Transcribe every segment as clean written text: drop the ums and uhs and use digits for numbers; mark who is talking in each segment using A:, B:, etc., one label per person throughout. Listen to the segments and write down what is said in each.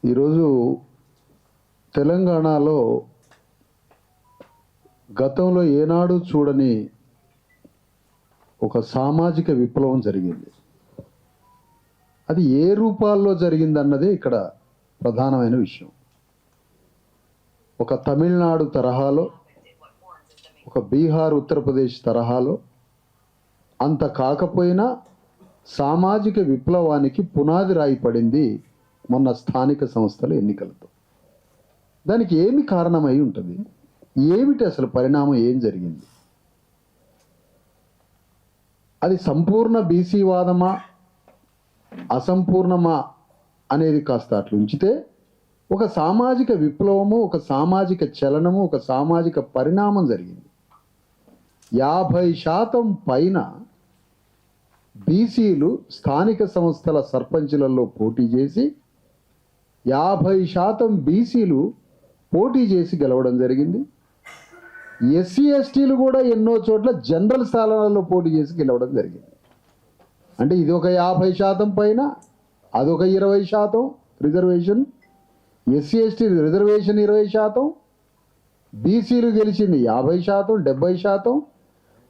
A: ఈరోజు తెలంగాణలో గతంలో ఏనాడు చూడని ఒక సామాజిక విప్లవం జరిగింది. అది ఏ రూపాల్లో జరిగిందన్నదే ఇక్కడ ప్రధానమైన విషయం. ఒక తమిళనాడు తరహాలో, ఒక బీహార్, ఉత్తరప్రదేశ్ తరహాలో అంత కాకపోయినా సామాజిక విప్లవానికి పునాది రాయి పడింది మొన్న స్థానిక సంస్థల ఎన్నికలతో. దానికి ఏమి కారణమై ఉంటుంది? ఏమిటి అసలు పరిణామం? ఏం జరిగింది? అది సంపూర్ణ బీసీ వాదమా, అసంపూర్ణమా అనేది కాస్త అట్లా ఉంచితే, ఒక సామాజిక విప్లవము, ఒక సామాజిక చలనము, ఒక సామాజిక పరిణామం జరిగింది. 50% పైన బీసీలు స్థానిక సంస్థల సర్పంచులలో పోటీ చేసి 50% బీసీలు పోటీ చేసి గెలవడం జరిగింది. ఎస్సీ ఎస్టీలు కూడా ఎన్నో చోట్ల జనరల్ స్థానాలలో పోటీ చేసి గెలవడం జరిగింది. అంటే ఇది ఒక 50% పైన, అదొక 20% రిజర్వేషన్, ఎస్సీ ఎస్టీ రిజర్వేషన్ 20%, బీసీలు గెలిచింది 50%, 70%,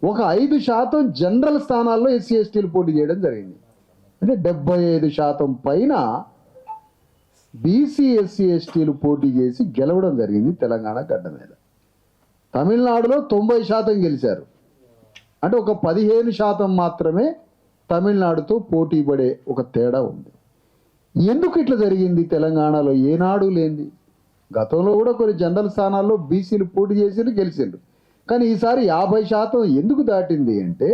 A: ఒక 5% జనరల్ స్థానాల్లో ఎస్సీ ఎస్టీలు పోటీ చేయడం జరిగింది. అంటే 75% పైన బీసీ ఎస్సీ ఎస్టీలు పోటీ చేసి గెలవడం జరిగింది తెలంగాణ గడ్డ మీద. తమిళనాడులో 90% గెలిచారు. అంటే ఒక 15% మాత్రమే తమిళనాడుతో పోటీ పడే ఒక తేడా ఉంది. ఎందుకు ఇట్లా జరిగింది తెలంగాణలో? ఏనాడు లేనిది. గతంలో కూడా కొన్ని జనరల్ స్థానాల్లో బీసీలు పోటీ చేసి గెలిచిండ్రు. కానీ ఈసారి 50% ఎందుకు దాటింది అంటే,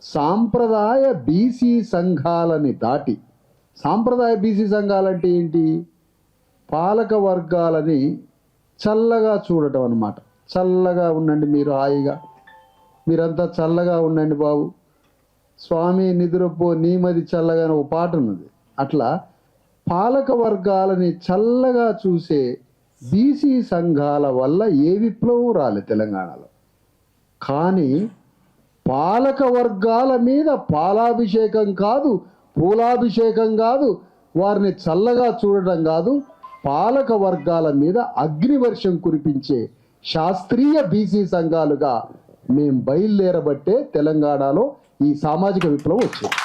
A: సాంప్రదాయ బీసీ సంఘాలని దాటి, సాంప్రదాయ బీసీ సంఘాలంటే ఏంటి? పాలక వర్గాలని చల్లగా చూడటం అన్నమాట. చల్లగా ఉండండి మీరు, హాయిగా మీరంతా చల్లగా ఉండండి బాబు, స్వామి నిద్రపో నీమది చల్లగా అని ఒక పాట ఉన్నది. అట్లా పాలక వర్గాలని చల్లగా చూసే బీసీ సంఘాల వల్ల ఏ విప్లవం రాలేదు తెలంగాణలో. కానీ పాలక వర్గాల మీద పాలాభిషేకం కాదు, పూలాభిషేకం కాదు, వారిని చల్లగా చూడటం కాదు, పాలక వర్గాల మీద అగ్నివర్షం కురిపించే శాస్త్రీయ బీసీ సంఘాలుగా మేము బయలుదేరబట్టే తెలంగాణలో ఈ సామాజిక విప్లవం వచ్చింది.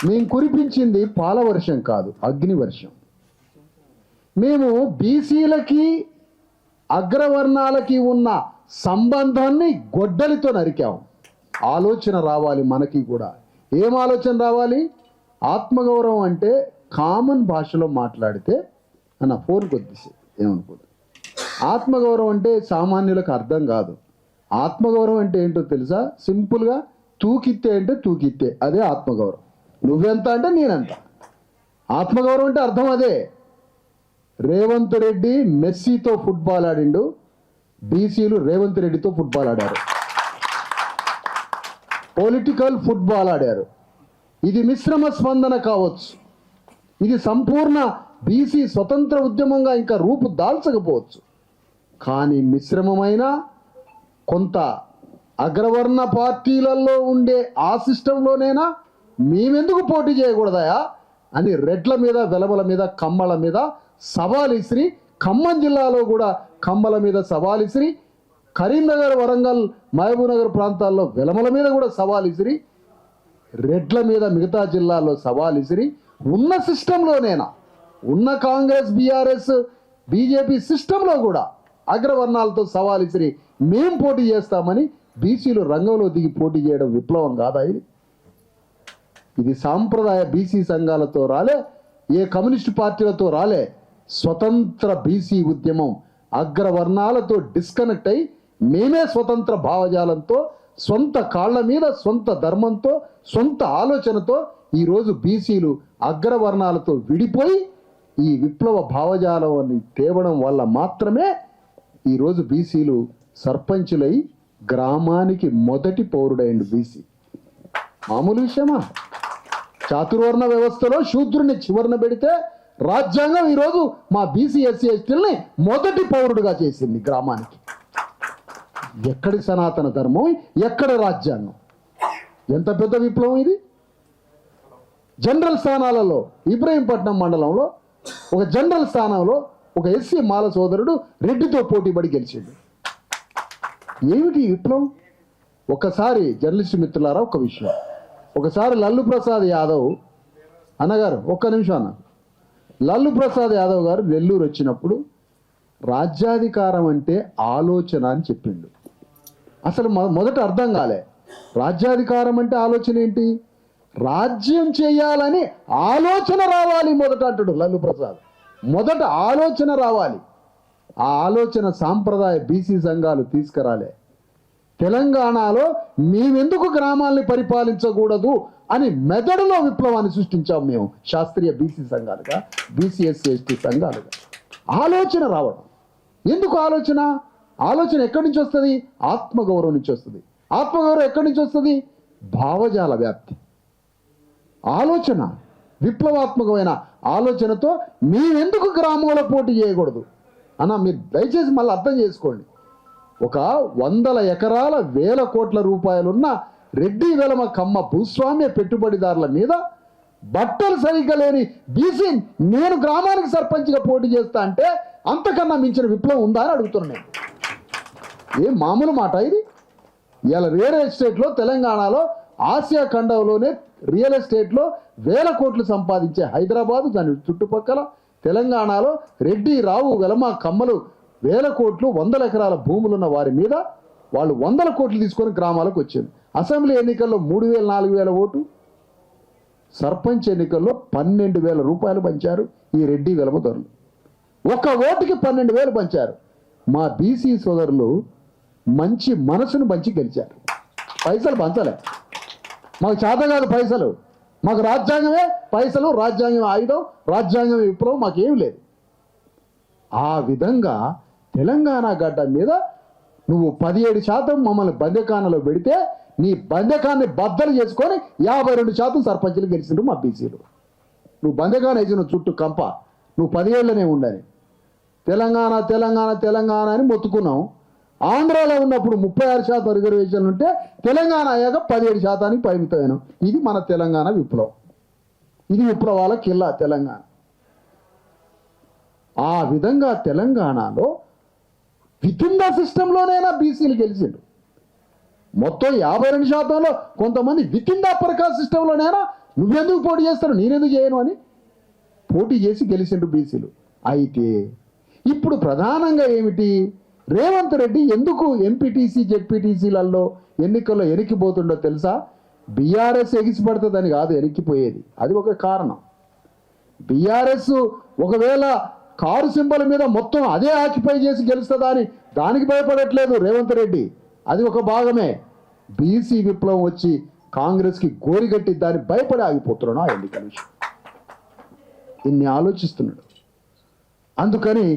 A: మేము కురిపించింది పాలవర్షం కాదు, అగ్నివర్షం. మేము బీసీలకి అగ్రవర్ణాలకి ఉన్న సంబంధాన్ని గొడ్డలితో నరికాము. ఆలోచన రావాలి మనకి కూడా. ఏం ఆలోచన రావాలి? ఆత్మగౌరవం అంటే కామన్ భాషలో మాట్లాడితే అన్న ఫోన్ కొద్దిసేపు ఏమనుకోదు. ఆత్మగౌరవం అంటే సామాన్యులకు అర్థం కాదు. ఆత్మగౌరవం అంటే ఏంటో తెలుసా? సింపుల్గా తూకిత్తే అంటే తూకిత్తే, అదే ఆత్మగౌరవం. నువ్వెంత అంటే నేనంత. ఆత్మగౌరవం అంటే అర్థం అదే. రేవంత్ రెడ్డి మెస్సీతో ఫుట్బాల్ ఆడిండు, బీసీలు రేవంత్ రెడ్డితో ఫుట్బాల్ ఆడారు, పొలిటికల్ ఫుట్బాల్ ఆడారు. ఇది మిశ్రమ స్పందన కావచ్చు, ఇది సంపూర్ణ బీసీ స్వతంత్ర ఉద్యమంగా ఇంకా రూపు దాల్చకపోవచ్చు. కానీ మిశ్రమమైన కొంత అగ్రవర్ణ పార్టీలలో ఉండే ఆ సిస్టంలోనైనా మేమెందుకు పోటీ చేయకూడదయా అని రెడ్ల మీద, వెలమల మీద, కమ్మల మీద సవాల్ ఇసిరి, ఖమ్మం జిల్లాలో కూడా కమ్మల మీద సవాల్ ఇసిరి, కరీంనగర్, వరంగల్, మహబూబ్నగర్ ప్రాంతాల్లో వెలమల మీద కూడా సవాల్ ఇసిరి, రెడ్ల మీద మిగతా జిల్లాల్లో సవాల్ ఇసిరి, ఉన్న సిస్టంలోనేనా, ఉన్న కాంగ్రెస్, బీఆర్ఎస్, బీజేపీ సిస్టంలో కూడా అగ్రవర్ణాలతో సవాల్ ఇసిరి మేం పోటీ చేస్తామని బీసీలు రంగంలో దిగి పోటీ చేయడం విప్లవం కాదా? ఇది సాంప్రదాయ బీసీ సంఘాలతో రాలే, ఏ కమ్యూనిస్టు పార్టీలతో రాలే. స్వతంత్ర బీసీ ఉద్యమం అగ్రవర్ణాలతో డిస్కనెక్ట్ అయి మేమే స్వతంత్ర భావజాలంతో, సొంత కాళ్ల మీద, సొంత ధర్మంతో, సొంత ఆలోచనతో ఈరోజు బీసీలు అగ్రవర్ణాలతో విడిపోయి ఈ విప్లవ భావజాలాన్ని తేవడం వల్ల మాత్రమే ఈరోజు బీసీలు సర్పంచులై గ్రామానికి మొదటి పౌరుడైండు బీసీ. మామూలు విషయమా? చాతుర్వర్ణ వ్యవస్థలో శూద్రుని చివరన పెడితే రాజ్యాంగం ఈరోజు మా బీసీ ఎస్సీ ఎస్టీలని మొదటి పౌరుడుగా చేసింది గ్రామానికి. ఎక్కడి సనాతన ధర్మం, ఎక్కడ రాజ్యాంగం? ఎంత పెద్ద విప్లవం ఇది! జనరల్ స్థానాలలో ఇబ్రహీంపట్నం మండలంలో ఒక జనరల్ స్థానంలో ఒక ఎస్సీ మాల సోదరుడు రెడ్డితో పోటీపడి గెలిచిండు. ఏమిటి విప్లవం? ఒకసారి జర్నలిస్ట్ మిత్రులారా ఒక విషయం, ఒకసారి లల్లు ప్రసాద్ యాదవ్ అన్నగారు, ఒక్క నిమిషం అన్న, లల్లు ప్రసాద్ యాదవ్ గారు నెల్లూరు వచ్చినప్పుడు రాజ్యాధికారం అంటే ఆలోచన అని చెప్పిండు. అసలు మొదట అర్థం కాలే, రాజ్యాధికారం అంటే ఆలోచన ఏంటి? రాజ్యం చేయాలని ఆలోచన రావాలి మొదట అంటాడు లల్లు ప్రసాద్. మొదట ఆలోచన రావాలి. ఆ ఆలోచన సాంప్రదాయ బీసీ సంఘాలు తీసుకురాలే. తెలంగాణలో మేమెందుకు గ్రామాల్ని పరిపాలించకూడదు అని మెదడులో విప్లవాన్ని సృష్టించాం మేము, శాస్త్రీయ బీసీ సంఘాలుగా, బీసీ ఎస్సీ ఎస్టీ సంఘాలుగా. ఆలోచన రావడం. ఎందుకు ఆలోచన? ఆలోచన ఎక్కడి నుంచి వస్తుంది? ఆత్మగౌరవం నుంచి వస్తుంది. ఆత్మగౌరవం ఎక్కడి నుంచి వస్తుంది? భావజాల వ్యాప్తి. ఆలోచన, విప్లవాత్మకమైన ఆలోచనతో మేమెందుకు గ్రామంలో పోటీ చేయకూడదు అన్న, మీరు దయచేసి మళ్ళీ అర్థం చేసుకోండి. ఒక 100 ఎకరాల 1000 కోట్ల రూపాయలున్న రెడ్డి వెలమ కమ్మ భూస్వామ్య పెట్టుబడిదారుల మీద బట్టలు సరిగ్గా లేని బీసీ నేను గ్రామానికి సర్పంచ్గా పోటీ చేస్తా అంటే అంతకన్నా మించిన విప్లవం ఉందా అని అడుగుతున్నాను నేను. ఏం మామూలు మాట ఇది? ఇవాళ రియల్ ఎస్టేట్లో తెలంగాణలో ఆసియా ఖండంలోనే రియల్ ఎస్టేట్లో 1000 కోట్లు సంపాదించే హైదరాబాదు, దాని చుట్టుపక్కల తెలంగాణలో రెడ్డి, రావు, వెలమ, కమ్మలు 1000 కోట్లు 100 ఎకరాల భూములున్న వారి మీద వాళ్ళు 100 కోట్లు తీసుకొని గ్రామాలకు వచ్చింది. అసెంబ్లీ ఎన్నికల్లో 3000 4000 ఓటు, సర్పంచ్ ఎన్నికల్లో 12,000 రూపాయలు పంచారు ఈ రెడ్డి వెలమ దొరలు. ఒక ఓటుకి 12,000 పంచారు. మా బీసీ సోదరులు మంచి మనసును పంచి గెలిచారు. పైసలు పంచలే, మాకు చేత కాదు పైసలు, మాకు రాజ్యాంగమే పైసలు, రాజ్యాంగం ఆయుధం, రాజ్యాంగం విప్లవం, మాకేం లేదు. ఆ విధంగా తెలంగాణ గడ్డ మీద నువ్వు 17% మమ్మల్ని బందెకానలో పెడితే నీ బందెకాన్ని బద్దలు చేసుకొని 52% సర్పంచులు గెలిచిండ్రు మా బీసీలు. నువ్వు బందెకాన వేసిన చుట్టూ కంప, నువ్వు 10 ఏళ్ళనే ఉండని తెలంగాణ తెలంగాణ తెలంగాణ అని మొత్తుకున్నావు. ఆంధ్రాలో ఉన్నప్పుడు 36% రిజర్వేషన్లు ఉంటే తెలంగాణ అయ్యాక 17%కి పరిమితమైన. ఇది మన తెలంగాణ విప్లవం. ఇది విప్లవాల కిల్లా తెలంగాణ. ఆ విధంగా తెలంగాణలో వితిన్ ద సిస్టంలోనైనా బీసీలు గెలిచిండు. మొత్తం 52%లో కొంతమంది వితిన్ ద అప్పర్ కాస్ట్ సిస్టంలోనైనా నువ్వెందుకు పోటీ చేస్తాను, నేనెందుకు చేయను అని పోటీ చేసి గెలిచిండు బీసీలు. అయితే ఇప్పుడు ప్రధానంగా ఏమిటి? రేవంత్ రెడ్డి ఎందుకు ఎంపీటీసీ జెడ్పీటీసీలలో ఎన్నికల్లో ఎనికిపోతుండో తెలుసా? బీఆర్ఎస్ ఎగిసిపడుతుందని కాదు ఎనికిపోయేది, అది ఒక కారణం. బీఆర్ఎస్ ఒకవేళ కారు సింబల్ మీద మొత్తం అదే ఆక్యుపై చేసి గెలుస్తుందా అని దానికి భయపడట్లేదు రేవంత్ రెడ్డి, అది ఒక భాగమే. బీసీ విప్లవం వచ్చి కాంగ్రెస్కి గోరిగట్టి దాన్ని భయపడి ఆగిపోతున్నాడు ఆ ఎన్నికల విషయం. ఇన్ని ఆలోచిస్తున్నాడు. అందుకని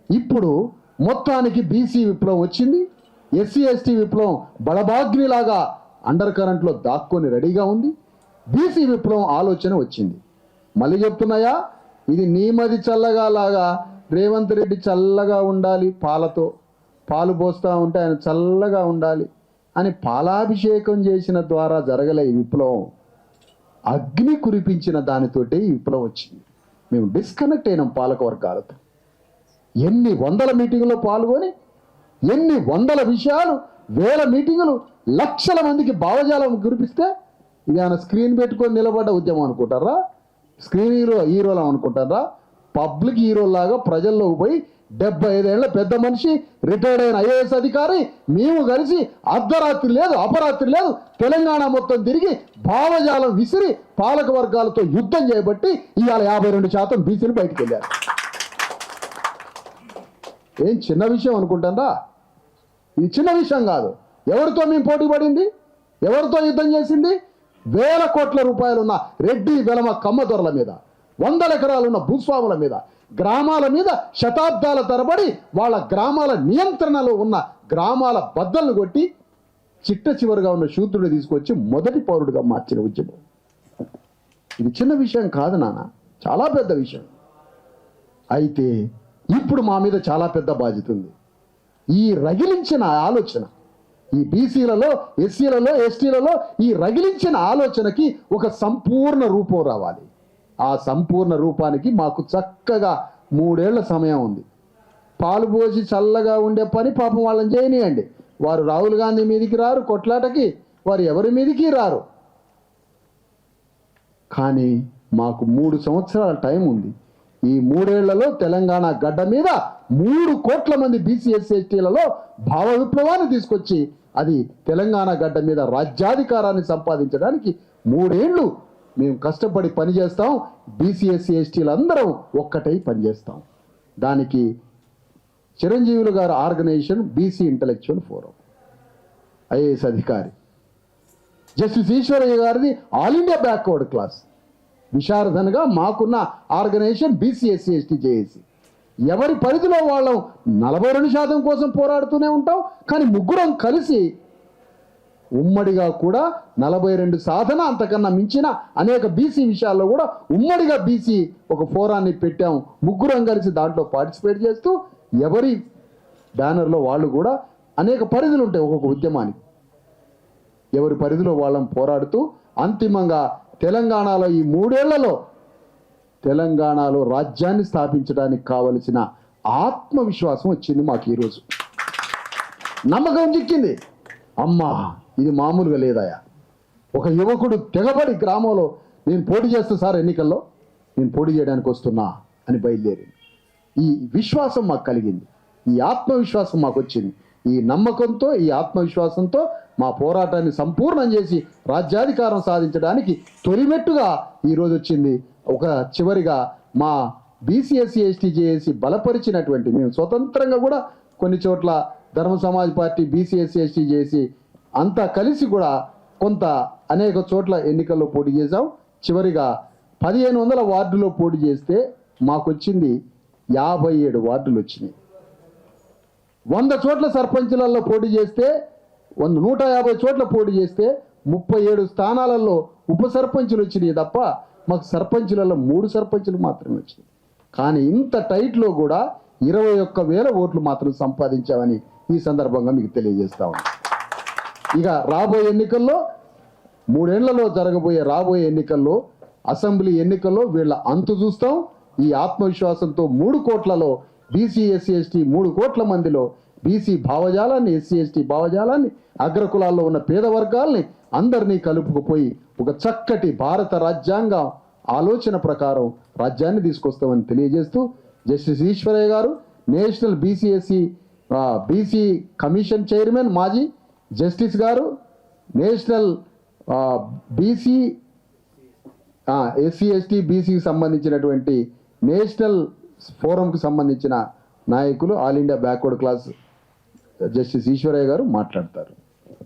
A: ఇప్పుడు మొత్తానికి బీసీ విప్లవం వచ్చింది. ఎస్సీ ఎస్టీ విప్లవం బడబాగ్నిలాగా అండర్ కరెంట్లో దాక్కొని రెడీగా ఉంది. బీసీ విప్లవం ఆలోచన వచ్చింది. మళ్ళీ చెప్తున్నాయా, ఇది నీమది చల్లగా లాగా రేవంత్ రెడ్డి చల్లగా ఉండాలి, పాలతో పాలు పోస్తూ ఉంటే ఆయన చల్లగా ఉండాలి అని పాలాభిషేకం చేసిన ద్వారా జరగలే ఈ విప్లవం. అగ్ని కురిపించిన దానితోటే ఈ విప్లవం వచ్చింది. మేము డిస్కనెక్ట్ అయినాం పాలక వర్గాలతో. ఎన్ని 100 మీటింగుల్లో పాల్గొని ఎన్ని 100 విషయాలు, 1000 మీటింగులు, లక్షల మందికి భావజాలం కురిపిస్తే ఇది ఆయన స్క్రీన్ పెట్టుకొని నిలబడ్డ ఉద్యమం అనుకుంటారా? స్క్రీన్ హీరోలు అనుకుంటారా? పబ్లిక్ హీరోలాగా ప్రజల్లోకి పోయి 75 ఏళ్ల పెద్ద మనిషి, రిటైర్డ్ అయిన ఐఏఎస్ అధికారి, మేము కలిసి అర్ధరాత్రి లేదు అపరాత్రి లేదు తెలంగాణ మొత్తం తిరిగి భావజాలం విసిరి పాలక వర్గాలతో యుద్ధం చేయబట్టి ఇవాళ 52% బీసీలు బయటకు వెళ్ళారు. ఏం చిన్న విషయం అనుకుంటారా? ఇది చిన్న విషయం కాదు. ఎవరితో మేము పోటీ పడింది? ఎవరితో యుద్ధం చేసింది? 1000 కోట్ల రూపాయలున్న రెడ్డి వెలమ కమ్మ దొరల మీద, 100 ఎకరాలున్న భూస్వాముల మీద, గ్రామాల మీద శతాబ్దాల తరబడి వాళ్ళ గ్రామాల నియంత్రణలో ఉన్న గ్రామాల బద్దలను కొట్టి చిట్ట చివరిగా ఉన్న శూద్రుడిని తీసుకొచ్చి మొదటి పౌరుడిగా మార్చిన ఉద్యమం. ఇది చిన్న విషయం కాదు నాన్న, చాలా పెద్ద విషయం. అయితే ఇప్పుడు మా మీద చాలా పెద్ద బాధ్యత ఉంది. ఈ రగిలించిన ఆలోచన, ఈ బీసీలలో, ఎస్సీలలో, ఎస్టీలలో ఈ రగిలించిన ఆలోచనకి ఒక సంపూర్ణ రూపం రావాలి. ఆ సంపూర్ణ రూపానికి మాకు చక్కగా 3 ఏళ్ల సమయం ఉంది. పాలు పోసి చల్లగా ఉండే పని పాపం వాళ్ళని చేయనియండి. వారు రాహుల్ గాంధీ మీదికి రారు, కొట్లాటకి వారు ఎవరి మీదికి రారు. కానీ మాకు 3 సంవత్సరాల టైం ఉంది. ఈ 3 ఏళ్లలో తెలంగాణ గడ్డ మీద 3 కోట్ల మంది బీసీ ఎస్సీ ఎస్టీలలో భావ విప్లవాన్ని తీసుకొచ్చి అది తెలంగాణ గడ్డ మీద రాజ్యాధికారాన్ని సంపాదించడానికి 3 ఏళ్ళు మేము కష్టపడి పనిచేస్తాం. బీసీ ఎస్సీ ఎస్టీలు అందరం ఒక్కటై పనిచేస్తాం. దానికి చిరంజీవులు గారి organisation BC intellectual forum, IAS అధికారి, జస్టిస్ ఈశ్వరయ్య గారిది ఆల్ ఇండియా బ్యాక్వర్డ్ క్లాస్ విశారదనగా మాకున్న organisation BC SC ST JAC. ఎవరి పరిధిలో వాళ్ళం 42% కోసం పోరాడుతూనే ఉంటాం. కానీ ముగ్గురం కలిసి ఉమ్మడిగా కూడా 42 సాధన అంతకన్నా మించిన అనేక బీసీ విషయాల్లో కూడా ఉమ్మడిగా బీసీ ఒక ఫోరాన్ని పెట్టాం. ముగ్గురం కలిసి దాంట్లో పార్టిసిపేట్ చేస్తూ ఎవరి బ్యానర్లో వాళ్ళు కూడా అనేక పరిధులు ఉంటాయి ఒక్కొక్క ఉద్యమానికి. ఎవరి పరిధిలో వాళ్ళం పోరాడుతూ అంతిమంగా తెలంగాణలో ఈ 3 ఏళ్లలో తెలంగాణలో రాజ్యాన్ని స్థాపించడానికి కావలసిన ఆత్మవిశ్వాసం వచ్చింది మాకు. ఈరోజు నమ్మకం చిక్కింది. అమ్మా, ఇది మామూలుగా లేదయా. ఒక యువకుడు తెగబడి గ్రామంలో నేను పోటీ చేస్తా సార్, ఎన్నికల్లో నేను పోటీ చేయడానికి వస్తున్నా అని బయలుదేరింది. ఈ విశ్వాసం మాకు కలిగింది, ఈ ఆత్మవిశ్వాసం మాకు వచ్చింది. ఈ నమ్మకంతో, ఈ ఆత్మవిశ్వాసంతో మా పోరాటాన్ని సంపూర్ణం చేసి రాజ్యాధికారం సాధించడానికి తొలిమెట్టుగా ఈరోజు వచ్చింది. ఒక చివరిగా మా బీసీఎస్సీ ఎస్టీ జేఏసీ బలపరిచినటువంటి, మేము స్వతంత్రంగా కూడా కొన్ని చోట్ల ధర్మ Samaj party BC SC ST JAC అంతా కలిసి కూడా కొంత అనేక చోట్ల ఎన్నికల్లో పోటీ చేశాం. చివరిగా 1500 వార్డులో పోటీ చేస్తే మాకు వచ్చింది 57 వార్డులు వచ్చినాయి. 100 చోట్ల సర్పంచులలో పోటీ చేస్తే 150 చోట్ల పోటీ చేస్తే 37 స్థానాలలో ఉప సర్పంచులు వచ్చినాయి తప్ప మాకు సర్పంచులలో 3 సర్పంచులు మాత్రమే వచ్చినాయి. కానీ ఇంత టైట్లో కూడా 21,000 ఓట్లు మాత్రం సంపాదించామని ఈ సందర్భంగా మీకు తెలియజేస్తా ఉన్నాను. ఇక రాబోయే ఎన్నికల్లో 3 ఏళ్లలో జరగబోయే రాబోయే ఎన్నికల్లో, అసెంబ్లీ ఎన్నికల్లో వీళ్ళ అంతు చూస్తాం. ఈ ఆత్మవిశ్వాసంతో 3 కోట్లలో బీసీ ఎస్సీ ఎస్టీ 3 కోట్ల మందిలో బీసీ భావజాలాన్ని, ఎస్సీ ఎస్టీ భావజాలాన్ని, అగ్రకులాల్లో ఉన్న పేద వర్గాల్ని అందరినీ కలుపుకుపోయి ఒక చక్కటి భారత రాజ్యాంగ ఆలోచన ప్రకారం రాజ్యాన్ని తీసుకొస్తామని తెలియజేస్తూ, జస్టిస్ ఈశ్వరయ్య గారు నేషనల్ బీసీ కమిషన్ చైర్మన్, మాజీ జస్టిస్ గారు నేషనల్ బీసీ ఎస్సీ ఎస్టీ బీసీకి సంబంధించినటువంటి నేషనల్ ఫోరంకి సంబంధించిన నాయకులు, all India backward class justice Eswaraiah గారు మాట్లాడతారు.